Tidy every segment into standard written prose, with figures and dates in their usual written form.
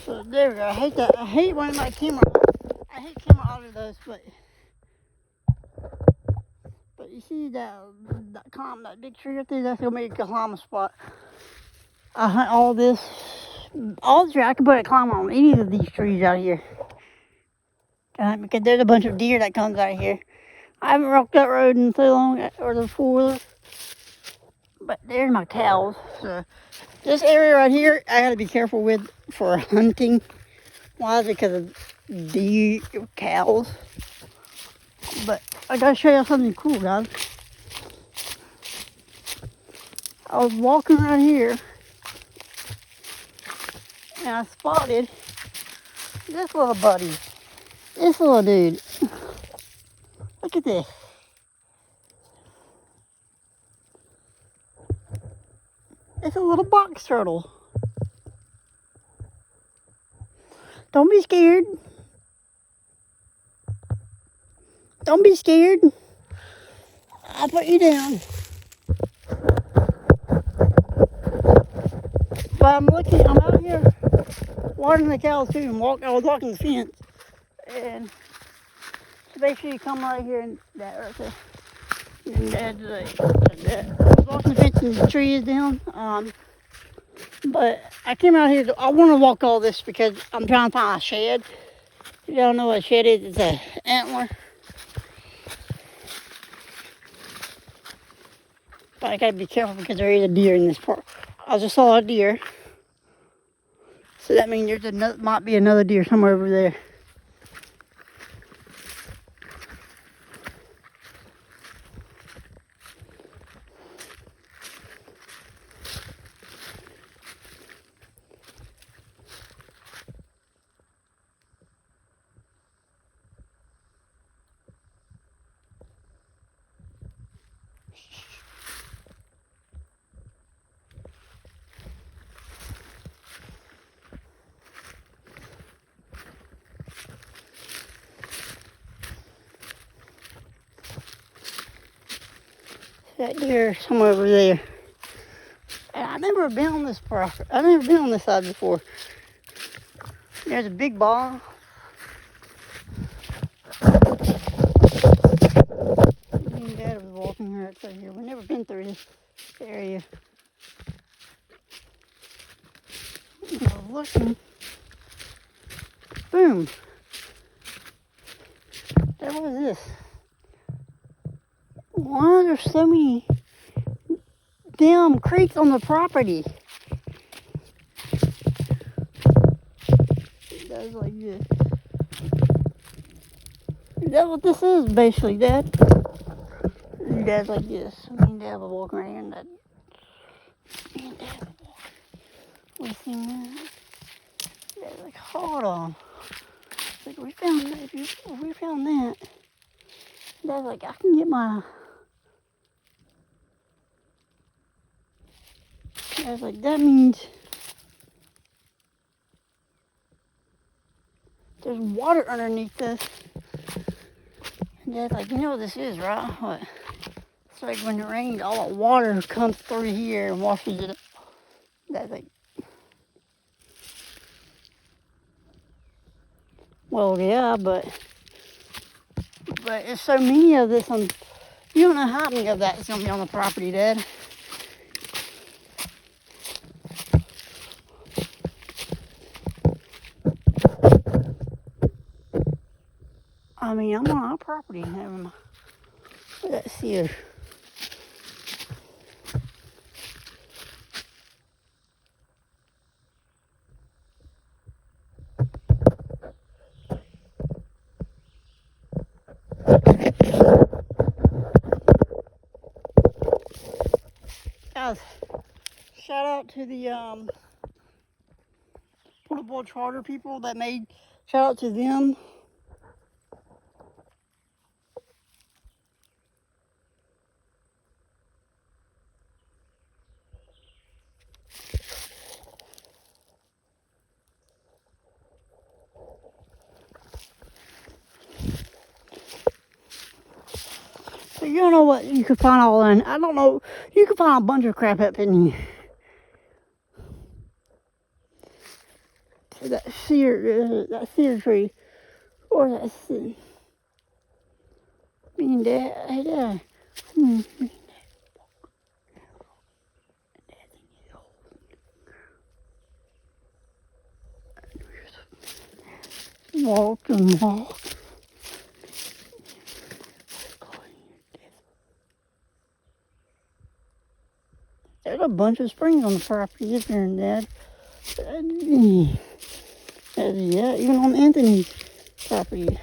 So there we go. I hate that. I hate when my camera. I hate camera auto does, but you see that big tree up there? That's gonna be a Kahama spot. I hunt all this. All the tree. I can put a climb on any of these trees out here. Because there's a bunch of deer that comes out here. I haven't walked that road in so long, or the four-wheeler. But there's my cows. So this area right here, I gotta be careful with for hunting. Why? Because of deer, cows. But I gotta show you something cool, guys. I was walking right here, and I spotted this little buddy. This little dude. Look at this. It's a little box turtle. Don't be scared. Don't be scared. I'll put you down. But I'm out here watering the cows too, and I was walking the fence. And so basically you come right here and that right there. And that's that. I was walking the fence and the tree is down. But I came out here, I want to walk all this because I'm trying to find a shed. If y'all know what a shed is, it's an antler. But I gotta be careful because there is a deer in this park. I just saw a deer. So that means might be another deer somewhere over there. That deer somewhere over there. And I've never been on this property. I've never been on this side before. There's a big ball. Me and Dad was walking right through here. We've never been through this area. I was looking. Boom. What is this? Why are there so many damn creeks on the property? It does like this. Is that what this is, basically, Dad? Dad's like this. Me and Dad were walking right here, and me and Dad were walking. We seen that. Dad's like, hold on. Like, we found that. Dad's like, I can get my. Dad's like, that means there's water underneath this. And Dad's like, you know what this is, right? What? It's like when it rains, all the water comes through here and washes it up. Dad's like, well, yeah, but there's so many of this on. You don't know how many of that is gonna be on the property, Dad. I mean, I'm on our property. Let's see here. Guys, shout out to the portable charter people that made. Shout out to them. So you don't know what you could find all in. I don't know. You could find a bunch of crap up in here. that cedar tree, or that me and Dad, hey Dad, walk and walk. There's a bunch of springs on the property, isn't there, Dad? Yeah, even on Anthony's property.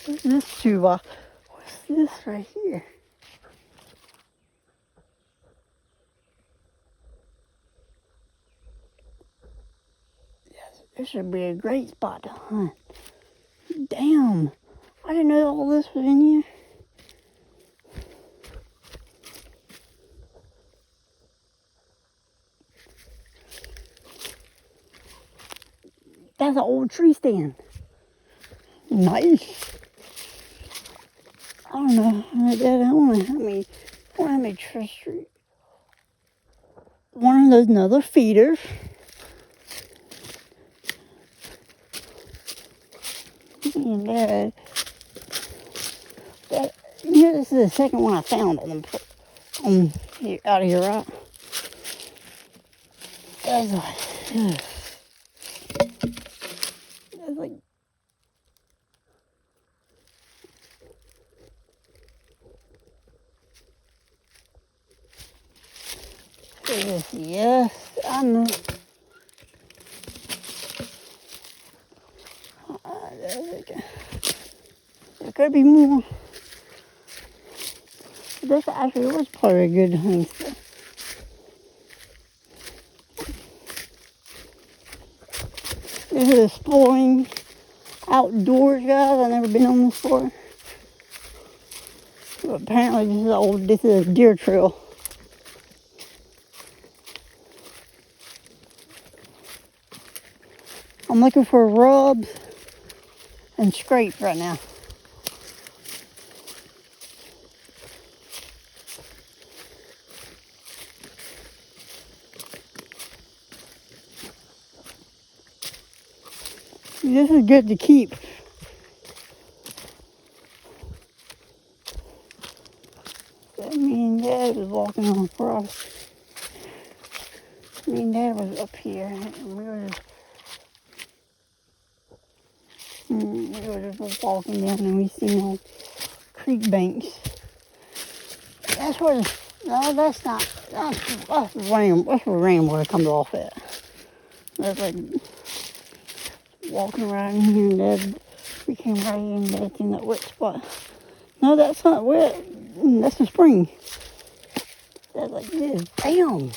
What's this toolbox? What's this right here? Yes, this should be a great spot to hunt. Damn, I didn't know all this was in here. That's an old tree stand. Nice. I don't know. I don't know how many tree. One of those another feeders. And this is the second one I found on here, out of here, right? That's like yes, I know. There could be more. This actually was probably a good hunting spot. This is exploring outdoors, guys. I've never been on this before. But apparently this is a deer trail. I'm looking for rubs and scrape right now. This is good to keep. Me and Dad was walking on the property. Me and Dad was up here, and we were just walking down, and we seen old creek banks. That's where that's where rainwater comes off at. That's like walking around in here, and Dad, we came right in, and Dad's in that wet spot. No, that's not wet. That's a spring. That's like this. Damn.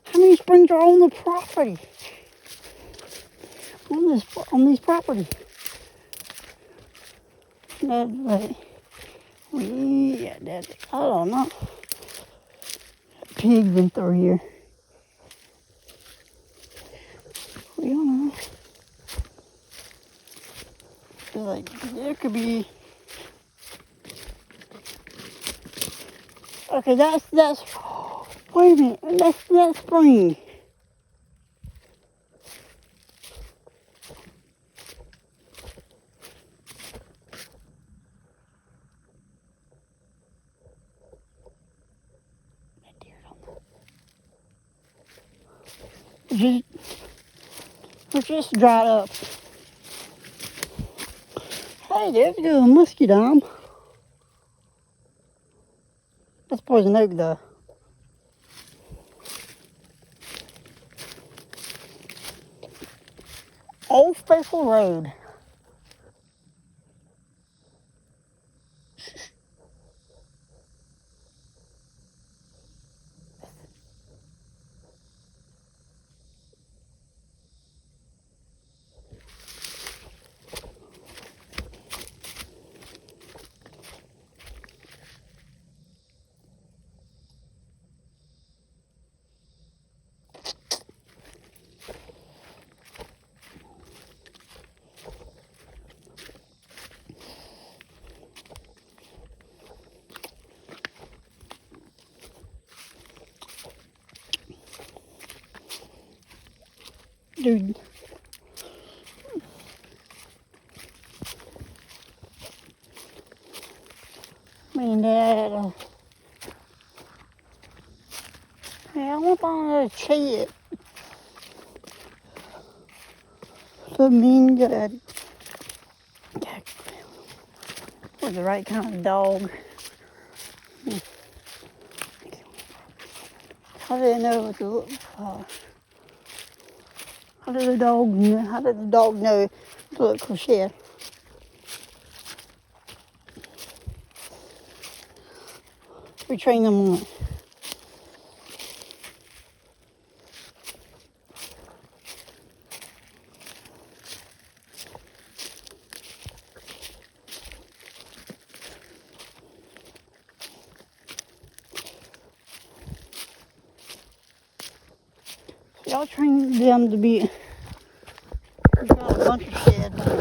How many springs are on the property? On these properties. That's like, yeah, I don't know. A pig been through here. We don't know. It's like, there could be. Okay, that's, wait a minute, that's spring. It's just dried up. Hey, there's a good musky dime. That's poison oak though. Old Faithful Road. Dude. Me and Dad, hey, I want on a chat. So me and Dad was the right kind of dog. How did I know what to look for? How did the dog know to look for shit? We train them on it. Y'all train them to be, we got a bunch of sheds.